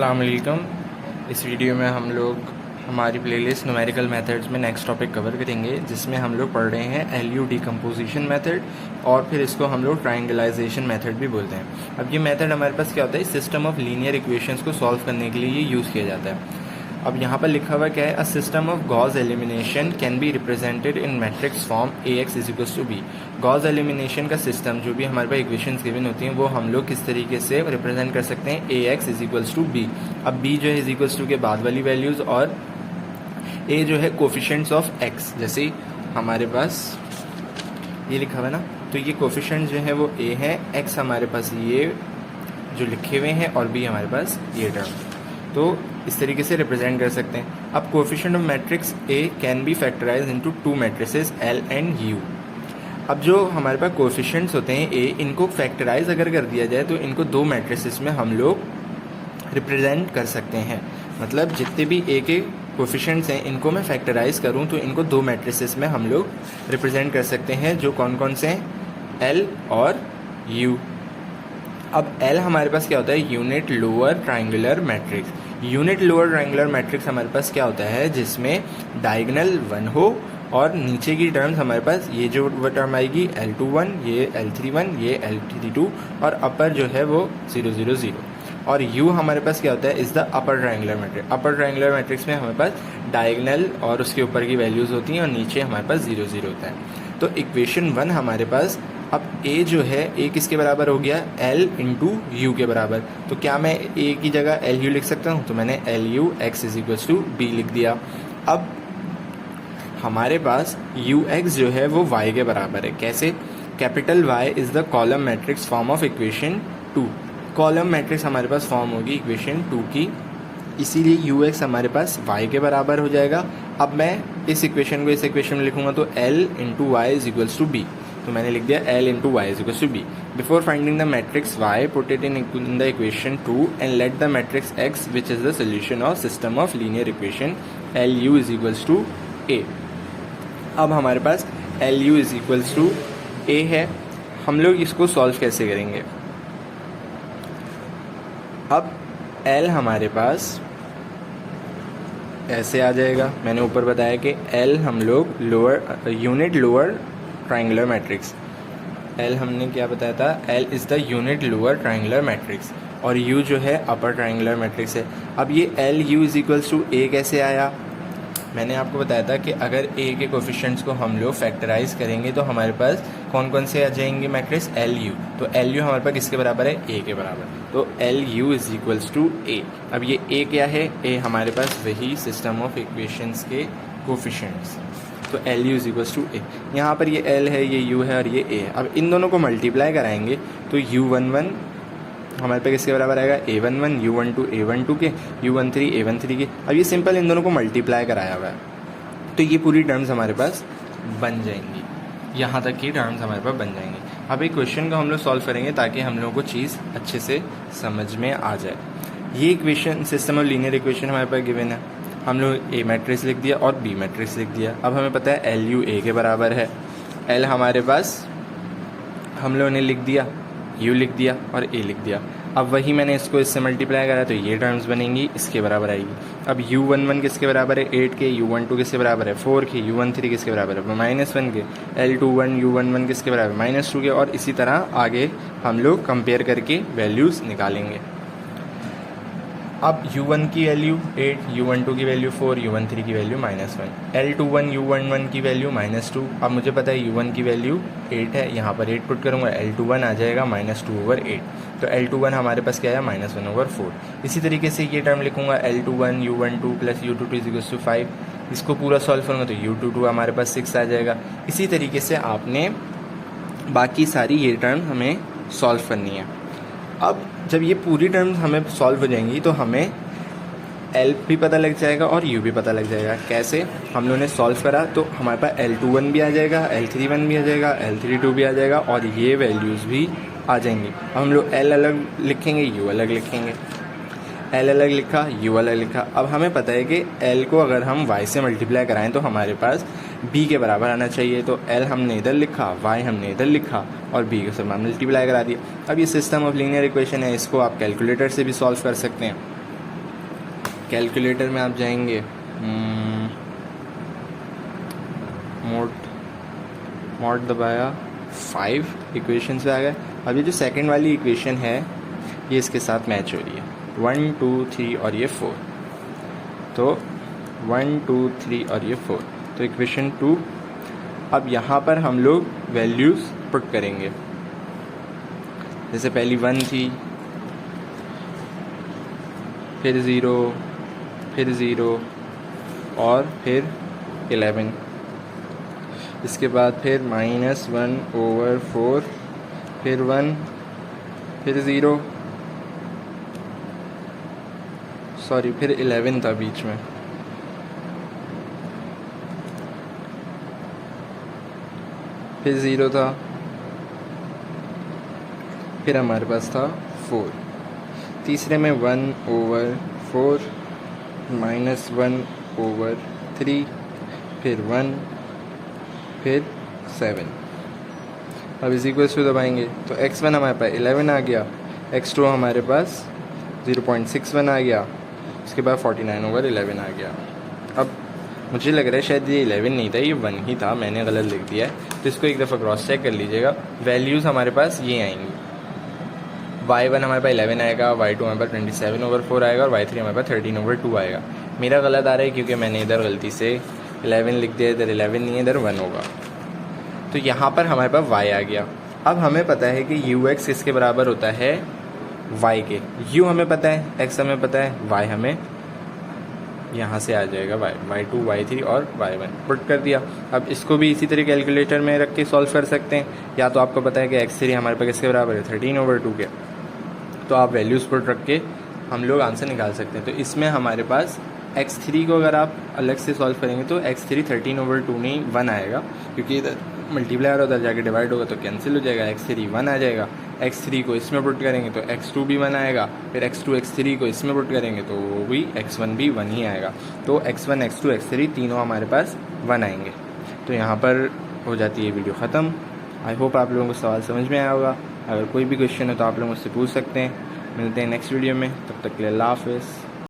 अस्सलाम वालेकुम। इस वीडियो में हम लोग हमारी प्लेलिस्ट न्यूमेरिकल मेथड्स में नेक्स्ट टॉपिक कवर करेंगे, जिसमें हम लोग पढ़ रहे हैं एलयू डिकम्पोजिशन मेथड, और फिर इसको हम लोग ट्रायंगलाइजेशन मेथड भी बोलते हैं। अब ये मेथड हमारे पास क्या होता है, सिस्टम ऑफ लीनियर इक्वेशंस को सॉल्व करने के लिए ये यूज़ किया जाता है। अब यहाँ पर लिखा हुआ क्या है, a system of Gauss elimination can be represented in matrix form A X is equals to B. Gauss elimination का सिस्टम जो भी हमारे पास इक्वेशंस गिवन होती हैं वो हम लोग किस तरीके से रिप्रेजेंट कर सकते हैं, A X is equals to B. अब बी जो है इज इक्वल्स टू के बाद वाली वैल्यूज़, और ए जो है कोफिशिएंट्स ऑफ एक्स। जैसे हमारे पास ये लिखा हुआ है ना, तो ये कोफिशिएंट्स जो है वो ए है, एक्स हमारे पास ये जो लिखे हुए हैं, और बी हमारे पास ये टर्म। तो इस तरीके से रिप्रेजेंट कर सकते हैं। अब coefficient of matrix A can be factorise into two matrices L and U. अब जो हमारे पास कोफिशिएंट्स होते हैं ए, इनको फैक्टराइज अगर कर दिया जाए तो इनको दो मैट्रिसेस में हम लोग रिप्रेजेंट कर सकते हैं। मतलब जितने भी ए के कोफिशिएंट्स हैं इनको मैं फैक्टराइज करूं तो इनको दो मैट्रिसेस में हम लोग रिप्रेजेंट कर सकते हैं, जो कौन कौन से हैं, एल और यू। अब एल हमारे पास क्या होता है, unit lower triangular matrix. Unit lower triangular matrix हमारे पास क्या होता है, जिसमें डायगोनल 1 हो और नीचे की टर्म्स हमारे पास ये जो टर्म आएगी L21, ये L31, ये L32, और अपर जो है वो 0 0 0। और U हमारे पास क्या होता है, is the upper triangular matrix. Upper triangular matrix में हमारे पास डायगोनल और उसके ऊपर की वैल्यूज़ होती हैं और नीचे हमारे पास 0 0 होता है। तो इक्वेशन 1 हमारे पास, अब A जो है, A किसके बराबर हो गया, L इंटू यू के बराबर। तो क्या मैं A की जगह LU लिख सकता हूँ, तो मैंने LU x is equals to B लिख दिया। अब हमारे पास UX जो है वो Y के बराबर है। कैसे, capital Y is the column matrix form of equation 2। Column matrix हमारे पास फॉर्म होगी इक्वेशन 2 की, इसीलिए UX हमारे पास Y के बराबर हो जाएगा। अब मैं इस इक्वेशन को इस इक्वेशन में लिखूंगा तो L into Y is equals to B। तो मैंने लिख दिया L into Y is equals to B। Before finding the matrix Y, put it in the equation 2 and let the matrix X which is the solution of system of linear equation LU is equals to A। अब हमारे पास LU is equals to A है। हम लोग इसको solve कैसे करेंगे, अब L हमारे पास ऐसे आ जाएगा। मैंने ऊपर बताया कि L हम लोग lower unit lower triangular matrix, L हमने क्या बताया था, L is the unit lower triangular matrix, और U जो है अपर ट्रायंगुलर मैट्रिक्स है। अब ये LU is equals to A कैसे आया, मैंने आपको बताया था कि अगर A के कोफिशिएंट्स को हम लोग फैक्टराइज करेंगे तो हमारे पास कौन कौन से आ जाएंगे मैट्रिक्स, LU। तो LU हमारे पास किसके बराबर है, A के बराबर। तो LU is equals to A। अब ये A क्या है, A हमारे पास वही सिस्टम ऑफ इक्वेशंस के कोफिशिएंट्स, तो LU is equals to A। यहाँ पर ये L है, ये U है और ये A है। अब इन दोनों को मल्टीप्लाई कराएंगे तो U11 हमारे पे किसके बराबर आएगा, A11 U12 A12 के, U13 A13 के। अब ये सिंपल इन दोनों को मल्टीप्लाई कराया हुआ है, तो ये पूरी टर्म्स हमारे पास बन जाएंगी, यहाँ तक की टर्म्स हमारे पास बन जाएंगी। अब एक क्वेश्चन को हम लोग सॉल्व करेंगे ताकि हम लोगों को चीज़ अच्छे से समझ में आ जाए। ये equation system of linear equation हमारे पास गिवन है, हम लोग A मैट्रिक्स लिख दिया और B मैट्रिक्स लिख दिया। अब हमें पता है LU A के बराबर है, L हमारे पास हम लोगों ने लिख दिया, U लिख दिया और A लिख दिया। अब वही मैंने इसको इससे मल्टीप्लाई करा तो ये टर्म्स बनेंगी, इसके बराबर आएगी। अब U11 किसके बराबर है, 8 के, U12 किसके बराबर है, 4 के, U13 किसके बराबर है, -1 के, L21 U11 किसके बराबर है, -2 के, और इसी तरह आगे हम लोग कंपेयर करके वैल्यूज़ निकालेंगे। अब U1 की वैल्यू 8, U12 की वैल्यू 4, U13 की वैल्यू -1, L21 U11 की वैल्यू -2। अब मुझे पता है U1 की वैल्यू 8 है, यहाँ पर 8 पुट करूँगा, L21 आ जाएगा -2/8। तो L21 हमारे पास क्या है, -1/4। इसी तरीके से ये टर्म लिखूँगा L21 U12 plus U22 is equals to 5। इसको पूरा सॉल्व करूँगा तो U22 हमारे पास 6 आ जाएगा। इसी तरीके से आपने बाकी सारी ये टर्म हमें सॉल्व करनी है। अब जब ये पूरी टर्म्स हमें सॉल्व हो जाएंगी तो हमें L भी पता लग जाएगा और U भी पता लग जाएगा। कैसे, हम लोगों ने सॉल्व करा तो हमारे पास L21 भी आ जाएगा, L31 भी आ जाएगा, L32 भी आ जाएगा और ये वैल्यूज़ भी आ जाएंगी। अब हम लोग L अलग लिखेंगे, U अलग लिखेंगे, L अलग लिखा, U अलग लिखा। अब हमें पता है कि L को अगर हम Y से मल्टीप्लाई कराएं तो हमारे पास B के बराबर आना चाहिए। तो L हमने इधर लिखा, Y हमने इधर लिखा और B के साथ मल्टीप्लाई करा दिया। अब ये सिस्टम ऑफ लीनियर इक्वेशन है, इसको आप कैलकुलेटर से भी सॉल्व कर सकते हैं। कैलकुलेटर में आप जाएंगे, मोड दबाया, 5 इक्वेशन पे आ गए। अब ये जो सेकंड वाली इक्वेशन है ये इसके साथ मैच हो रही है, 1 2 3 और ये 4, तो 1 2 3 और ये 4, तो इक्वेशन 2। अब यहाँ पर हम लोग वैल्यूज़ पुट करेंगे, जैसे पहली 1 थी, फिर 0, फिर 0 और फिर 11, इसके बाद फिर -1/4, फिर 1, फिर 0, सॉरी फिर 11 था बीच में, फिर 0 था, फिर हमारे पास था 4, तीसरे में 1/4 -1/3, फिर 1, फिर 7। अब इस इक्वल्स टू दबाएंगे तो x1 हमारे पास 11 आ गया, x2 हमारे पास 0.61 आ गया, उसके बाद 49/11 आ गया। अब मुझे लग रहा है शायद ये 11 नहीं था, ये 1 ही था, मैंने गलत लिख दिया है, तो इसको एक दफ़ा क्रॉस चेक कर लीजिएगा। वैल्यूज़ हमारे पास ये आएंगी, y1 हमारे पास 11 आएगा, y2 हमारे पास 27/4 आएगा और y3 हमारे पास 13/2 आएगा। मेरा गलत आ रहा है क्योंकि मैंने इधर गलती से 11 लिख दिया, इधर 11 नहीं है, इधर 1 होगा। तो यहाँ पर हमारे पास y आ गया। अब हमें पता है कि ux किसके बराबर होता है, y के। u हमें पता है, x हमें पता है, y हमें यहाँ से आ जाएगा, y2 y3 और y1 पुट कर दिया। अब इसको भी इसी तरह कैलकुलेटर में रख के सॉल्व कर सकते हैं, या तो आपको पता है कि x3 हमारे पास किसके बराबर है, 13/2 के, तो आप वैल्यूज़ पुट रख के हम लोग आंसर निकाल सकते हैं। तो इसमें हमारे पास x3 को अगर आप अलग से सॉल्व करेंगे तो x3 13/2 नहीं 1 आएगा, क्योंकि इधर मल्टीप्लाई होता है, जाके डिवाइड होगा तो कैंसिल हो जाएगा, x3 1 आ जाएगा। x3 को इसमें पुट करेंगे तो x2 भी 1 आएगा, फिर x2 x3 को इसमें पुट करेंगे तो वो भी x1 भी 1 ही आएगा। तो x1 x2 x3 तीनों हमारे पास 1 आएंगे। तो यहाँ पर हो जाती है वीडियो ख़त्म। आई होप आप लोगों को सवाल समझ में आया होगा। अगर कोई भी क्वेश्चन हो तो आप लोग मुझसे पूछ सकते हैं। मिलते हैं नेक्स्ट वीडियो में, तब तक के लिए अल्लाह हाफ़िज़।